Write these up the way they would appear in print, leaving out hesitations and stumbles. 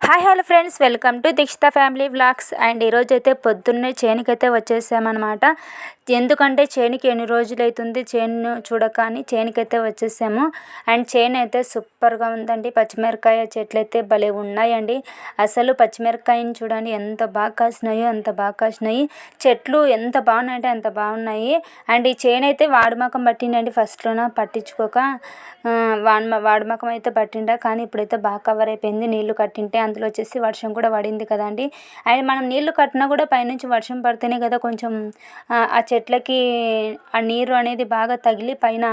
Hi hello friends, welcome to Dikshita family vlogs. And ఈరోజు అయితే పొద్దున్నే చేనుకైతే వచ్చేసామన్నమాట. ఎందుకంటే చేనుకి ఎన్ని రోజులు అవుతుంది చేను చూడక అని చేనుకైతే వచ్చేసాము. అండ్ చేను అయితే సూపర్గా ఉందండి. పచ్చిమిరకాయ చెట్లు అయితే భలే ఉన్నాయండి. అసలు పచ్చిమిరకాయని చూడండి ఎంత బాగా కాసినాయో అంత బాగా కాసినాయి. చెట్లు ఎంత బాగున్నాయంటే అంత బాగున్నాయి. అండ్ ఈ చేను అయితే వాడిమకం పట్టిండండి. ఫస్ట్లోన పట్టించుకోక వాడిమకం అయితే పట్టిండా, కానీ ఇప్పుడైతే బాగా కవర్ అయిపోయింది. నీళ్లు కట్టింటే అందులో వచ్చేసి వర్షం కూడా పడింది కదండి. అండ్ మనం నీళ్లు కట్టినా కూడా పైనుంచి వర్షం పడితేనే కదా కొంచెం ఆ చెట్లకి ఆ నీరు అనేది బాగా తగిలి పైన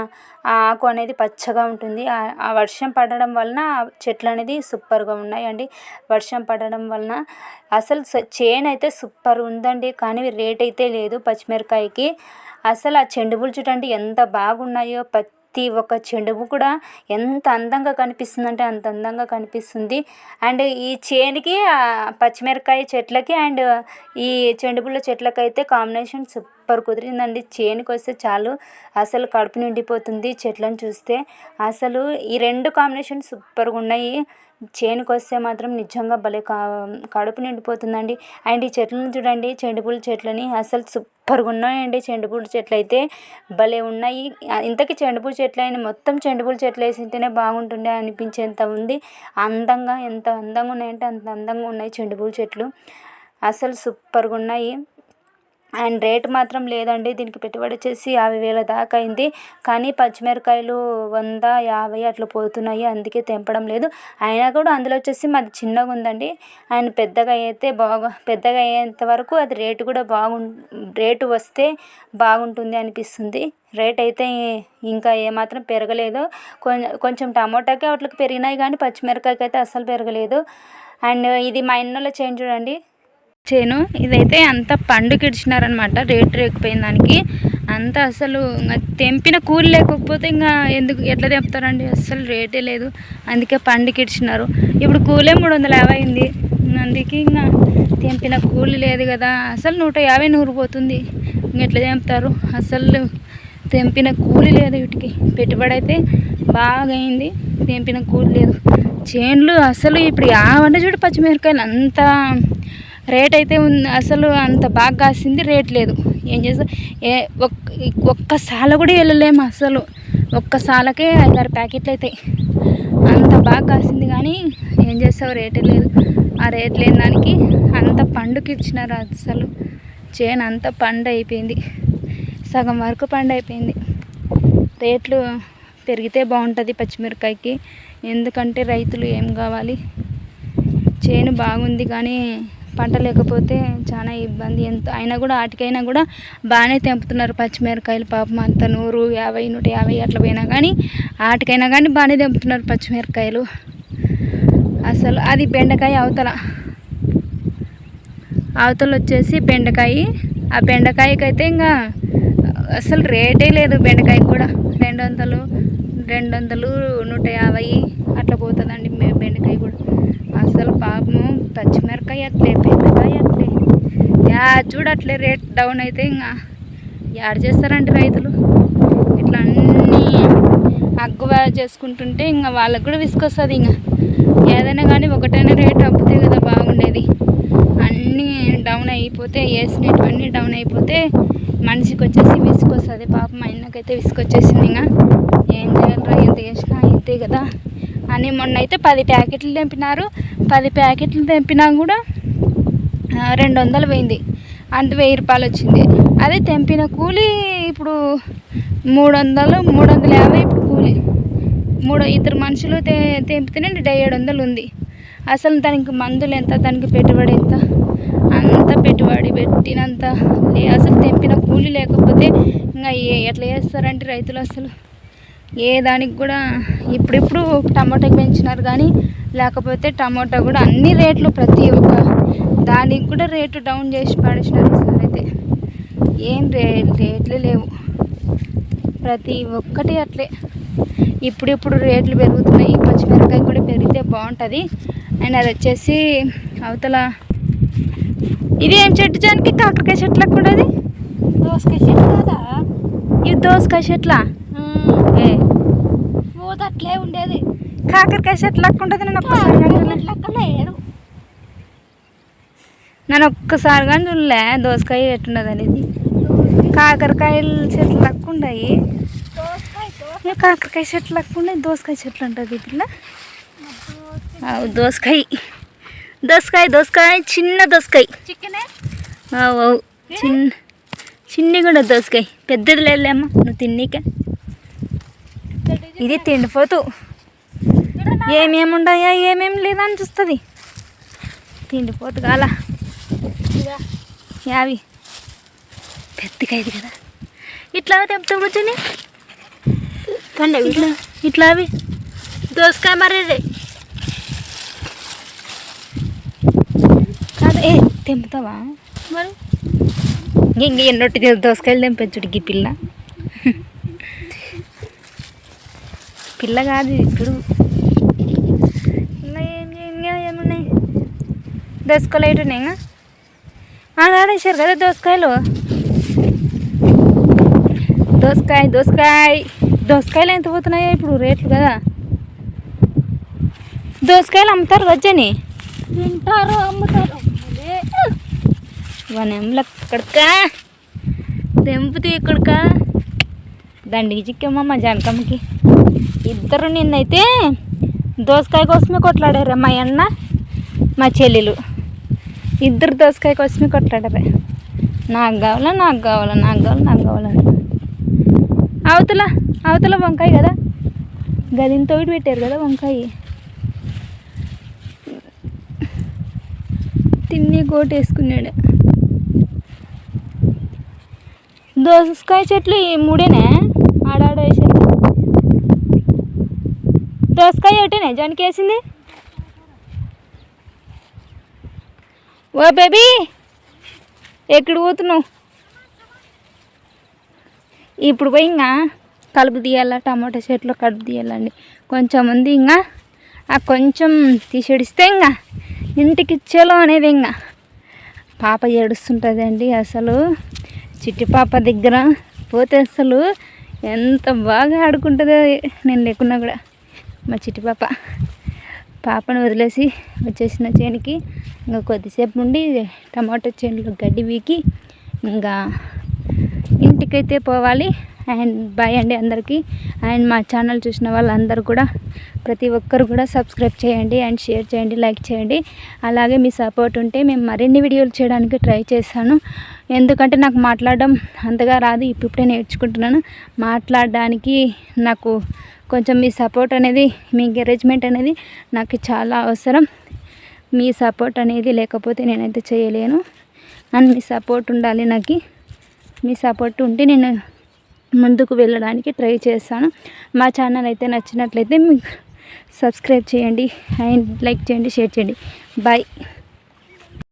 ఆ ఆకు అనేది పచ్చగా ఉంటుంది. ఆ వర్షం పడడం వలన చెట్లు అనేది సూపర్గా ఉన్నాయండి. వర్షం పడడం వలన అసలు చేను అయితే సూపర్ ఉందండి. కానీ రేట్ అయితే లేదు పచ్చిమిరకాయకి. అసలు ఆ చెండుపులు చూడండి ఎంత బాగున్నాయో. ప్రతి ఒక్క చెండుపు కూడా ఎంత అందంగా కనిపిస్తుందంటే అంత అందంగా కనిపిస్తుంది. అండ్ ఈ చేనుకి పచ్చిమిరకాయ చెట్లకి అండ్ ఈ చెండుపుల్ల చెట్లకి అయితే కాంబినేషన్ సూపర్ కుదిరిందండి. చేనుకి వస్తే చాలు అసలు కడుపు నిండిపోతుంది చెట్లను చూస్తే. అసలు ఈ రెండు కాంబినేషన్ సూపర్గా ఉన్నాయి. చేనుకి వస్తే మాత్రం నిజంగా భలే కడుపు నిండిపోతుందండి. అండ్ ఈ చెట్లను చూడండి, చెండుపూల చెట్లని అసలు సూపర్గా ఉన్నాయండి. చెండుపూల చెట్లు అయితే భలే ఉన్నాయి. ఇంతకీ చెండుపూల చెట్లు అయినా మొత్తం చెండుపూల చెట్లు వేసింటేనే బాగుంటుండే అనిపించేంత ఉంది. అందంగా ఎంత అందంగా ఉన్నాయంటే అంత అందంగా ఉన్నాయి చెండుపూల చెట్లు. అసలు సూపర్గా ఉన్నాయి. అండ్ రేటు మాత్రం లేదండి. దీనికి పెట్టుబడి వచ్చేసి 50,000 దాకా అయింది. కానీ పచ్చిమిరకాయలు 100-50 అట్లా పోతున్నాయి. అందుకే తెంపడం లేదు. అయినా కూడా అందులో వచ్చేసి మాది చిన్నగా ఉందండి. అండ్ పెద్దగా అయ్యేంత వరకు అది రేటు కూడా రేటు వస్తే బాగుంటుంది అనిపిస్తుంది. రేట్ అయితే ఇంకా ఏమాత్రం పెరగలేదు. కొంచెం టమోటాకి వాటికి పెరిగినాయి కానీ పచ్చిమిరకాయకి అయితే అస్సలు పెరగలేదు. అండ్ ఇది మా ఇన్నోళ్ళ చేను చూడండి. చేను ఇదైతే అంత పండుకి ఇడిచినారనమాట. రేటు రేగిపోయిన దానికి అంతా అసలు తెంపిన కూలి లేకపోతే ఇంకా ఎట్లా తెంపుతారండి. అస్సలు రేటే లేదు. అందుకే పండుకి ఇడిచినారు. ఇప్పుడు కూలే 350 అయింది. అందుకే ఇంకా తెంపిన కూలి లేదు కదా. అసలు 150-100 పోతుంది. ఎట్లా తెంపుతారు. అసలు తెంపిన కూలి లేదు. వీటికి పెట్టుబడి అయితే బాగా అయింది. తెంపిన కూలి లేదు. చేనులు అసలు ఇప్పుడు యావంటే చూడు పచ్చిమిరకాయలు అంత రేట్ అయితే ఉంది. అసలు అంత బాగా కాసింది, రేట్ లేదు. ఏం చేస్తా ఒక్క సాల కూడా వెళ్ళలేము. అసలు ఒక్క సాలకే 5-6 ప్యాకెట్లు అవుతాయి. అంత బాగా కాసింది కానీ ఏం చేస్తావు, రేటే లేదు. ఆ రేట్ లేని దానికి అంత పండుకి ఇచ్చినారు. అసలు చేను అంత పండు అయిపోయింది. సగం వరకు పండు అయిపోయింది. రేట్లు పెరిగితే బాగుంటుంది పచ్చిమిరకాయకి. ఎందుకంటే రైతులు ఏం కావాలి, చేను బాగుంది కానీ పంట లేకపోతే చాలా ఇబ్బంది. ఎంత అయినా కూడా వాటికైనా కూడా బాగానే తెంపుతున్నారు పచ్చిమిరకాయలు. పాపం అంత 100-50-150 అట్లా పోయినా కానీ వాటికైనా కానీ బాగానే తెంపుతున్నారు పచ్చిమిరకాయలు. అసలు అది బెండకాయ అవతల వచ్చేసి బెండకాయ. ఆ బెండకాయకైతే ఇంకా అసలు రేటే లేదు. బెండకాయకి కూడా 200-150 అట్లా పోతుందండి బెండకాయ కూడా. అసలు పాపము పచ్చిమిరకాయ అట్లే, బెండకాయ అట్లే, చూడట్లే. రేట్ డౌన్ అయితే ఇంకా యాడ్ చేస్తారండి రైతులు. ఇట్లా అన్నీ అగ్గువ చేసుకుంటుంటే ఇంకా వాళ్ళకు కూడా విసుకొస్తుంది. ఇంకా ఏదైనా కానీ ఒకటైనా రేట్ అప్పుతే కదా బాగుండేది. అన్నీ డౌన్ అయిపోతే, వేసినటువన్నీ డౌన్ అయిపోతే మనిషికి వచ్చేసి విసుకొస్తుంది. పాపం మా ఆయనకైతే విసుకొచ్చేసింది. ఇంకా ఏం చేయాలరా, ఎంత చేసినా అయితే కదా అని మొన్న అయితే 10 ప్యాకెట్లు తెంపినారు. 10 ప్యాకెట్లు తెంపినా కూడా 200 పోయింది. అంత 1000 రూపాయలు వచ్చింది. అదే తెంపిన కూలి ఇప్పుడు 300-350 ఇప్పుడు కూలి. ఇద్దరు మనుషులు తెంపితేనే 700 ఉంది. అసలు దానికి మందులు ఎంత, దానికి పెట్టుబడి ఎంత, అంత పెట్టుబడి పెట్టినంత అసలు తెంపిన కూలి లేకపోతే ఇంకా ఎట్లా చేస్తారంటే రైతులు. అసలు ఏ దానికి కూడా ఇప్పుడు టమాటాకి పెంచినారు కానీ లేకపోతే టమాటా కూడా అన్ని రేట్లు ప్రతి ఒక్క దానికి కూడా రేటు డౌన్ చేసి పడేసినారు. అసలు అయితే ఏం రేట్లు లేవు. ప్రతి ఒక్కటి అట్లే ఇప్పుడు రేట్లు పెరుగుతున్నాయి. పచ్చిమిరకాయ కూడా పెరిగితే బాగుంటుంది. అండ్ అది వచ్చేసి అవతల ఇది ఏం చెట్టు జానికి, కాకరకాయ చెట్లకు కూడా అది దోసకాయ చెట్టు కదా. ఇది దోసకాయ చెట్లా? పూత అట్లే ఉండేది. కాకరకాయ చెట్టు లెక్క ఉంటుంది. నేను ఒక్కసారి లెక్క లేదు. నన్ను ఒక్కసారి కానీ చూడలే దోసకాయ ఎట్టున్నది అనేది. కాకరకాయలు చెట్లు లెక్క ఉన్నాయి, కాకరకాయ చెట్లు లెక్క ఉన్నాయి, దోసకాయ చెట్లు ఉంటుంది పిల్ల. దోసకాయ దోసకాయ దోసకాయ చిన్న దోసకాయ, చిన్ని కూడా దోసకాయ, పెద్దది లేదులేమ్మా నువ్వు తిన్నీక. ఇది తిండిపోతూ ఏమేమి ఉన్నాయా ఏమేమి లేదా అని చూస్తుంది. తిండిపోతు కాల యావి పెద్దగా ఇది కదా. ఇట్లా తెంపుతా కూర్చొని ఇట్లా ఇట్లా అవి దోసకాయ మరి కాదు. తెంపుతావా మరి? ఇంక ఎన్నొట్టి దోసకాయలు తెంపించుడికి పిల్ల. పిల్ల కాదు ఇప్పుడు. ఏమున్నాయి దోసకాయలు అయితున్నాయి. ఇంకా ఆడేసారు కదా దోసకాయలు. దోసకాయలు ఎంత పోతున్నాయో ఇప్పుడు రేట్లు కదా. దోసకాయలు అమ్ముతారు వచ్చని, తింటారు, అమ్ముతారు. వనంలో ఇక్కడికా తెంపుతూ ఇక్కడికా దండికి చిక్కమ్మా జానకమ్మకి. ఇద్దరు నిన్నైతే దోసకాయ కోసమే కొట్లాడారు. మా అన్న మా చెల్లెలు ఇద్దరు దోసకాయ కోసమే కొట్లాడారు. నాకు కావాలా నాకు కావాలా నాకు కావాలా నాకు కావాలని. అవతల వంకాయ కదా, గదిని తోటి పెట్టారు కదా వంకాయ. తిన్ని కోటేసుకున్నాడు. దోసకాయ చెట్లు ఈ మూడేనే ఆడాడ వేసారు. దోసకాయ ఒకటేనే జానికి వేసింది. ఓ బేబీ ఎక్కడ పోతున్నావు? ఇప్పుడు పోయి ఇంకా కలుపు తీయాలా, టమాటా చెట్లు కలుపు తీయాలండి. కొంచెం ఉంది ఇంకా ఆ కొంచెం తీసేడిస్తే ఇంకా ఇంటికి ఇచ్చేలో అనేది. ఇంకా పాప ఏడుస్తుంటుందండి అసలు. చిట్టి పాప దగ్గర పోతే అసలు ఎంత బాగా ఆడుకుంటుందో నేను లేకున్నా కూడా. మా చిట్టి పాపను వదిలేసి వచ్చేసిన చేనికి ఇంకా కొద్దిసేపు ఉండి టమాటో చేనులో గడ్డి వీకి ఇంకా ఇంటికైతే పోవాలి. అండ్ బాయ్ అండి అందరికీ. అండ్ మా ఛానల్ చూసిన వాళ్ళందరూ కూడా ప్రతి ఒక్కరు కూడా సబ్స్క్రైబ్ చేయండి అండ్ షేర్ చేయండి, లైక్ చేయండి. అలాగే మీ సపోర్ట్ ఉంటే మేము మరిన్ని వీడియోలు చేయడానికి ట్రై చేస్తాను. ఎందుకంటే నాకు మాట్లాడడం అంతగా రాదు, ఇప్పుడే నేర్చుకుంటున్నాను. మాట్లాడడానికి నాకు కొంచెం మీ సపోర్ట్ అనేది, మీ ఎంకరేజ్మెంట్ అనేది నాకు చాలా అవసరం. మీ సపోర్ట్ అనేది లేకపోతే నేనైతే చేయలేను. అండ్ మీ సపోర్ట్ ఉండాలి నాకు. మీ సపోర్ట్ ఉంటే నేను ముందుకు వెళ్ళడానికి ట్రై చేస్తాను. మా ఛానల్ అయితే నచ్చినట్లయితే మీకు సబ్స్క్రైబ్ చేయండి అండ్ లైక్ చేయండి, షేర్ చేయండి. బాయ్.